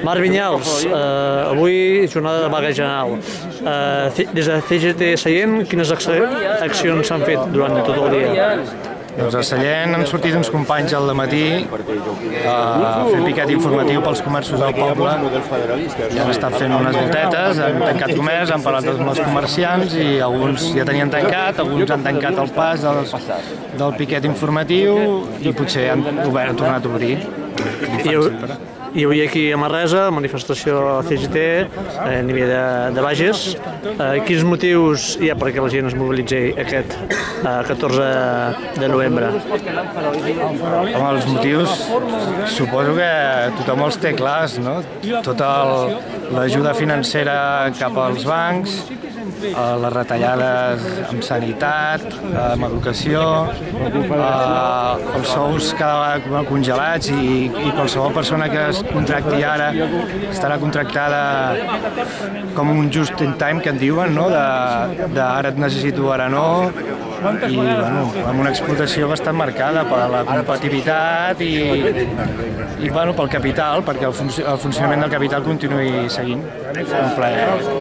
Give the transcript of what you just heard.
Marc Vinyals, avui jornada de vaga general. Des de CGT Sallent, quines accions s'han fet durant tot el dia? Doncs a Sallent han sortit uns companys al dematí a fer piquet informatiu pels comerços del poble i han estat fent unes voltetes, han tancat comerç, han parlat amb els comerciants i alguns ja tenien tancat, alguns han tancat el pas del piquet informatiu i potser han tornat a obrir. I avui aquí a Manresa, manifestació CGT a nivell de Bages. Quins motius hi ha perquè la gent es mobilitzi aquest 14 de novembre? Home, els motius suposo que tothom els té clars, no? Tota l'ajuda financera cap als bancs, les retallades en sanitat, en educació, els sous cada vegada congelats i qualsevol persona que es contracti ara estarà contractada com un just in time que en diuen, no? Ara et necessito, ara no, i bueno, amb una explotació bastant marcada per la competitivitat i bueno, pel capital, perquè el funcionament del capital continuï seguint. Un plaer.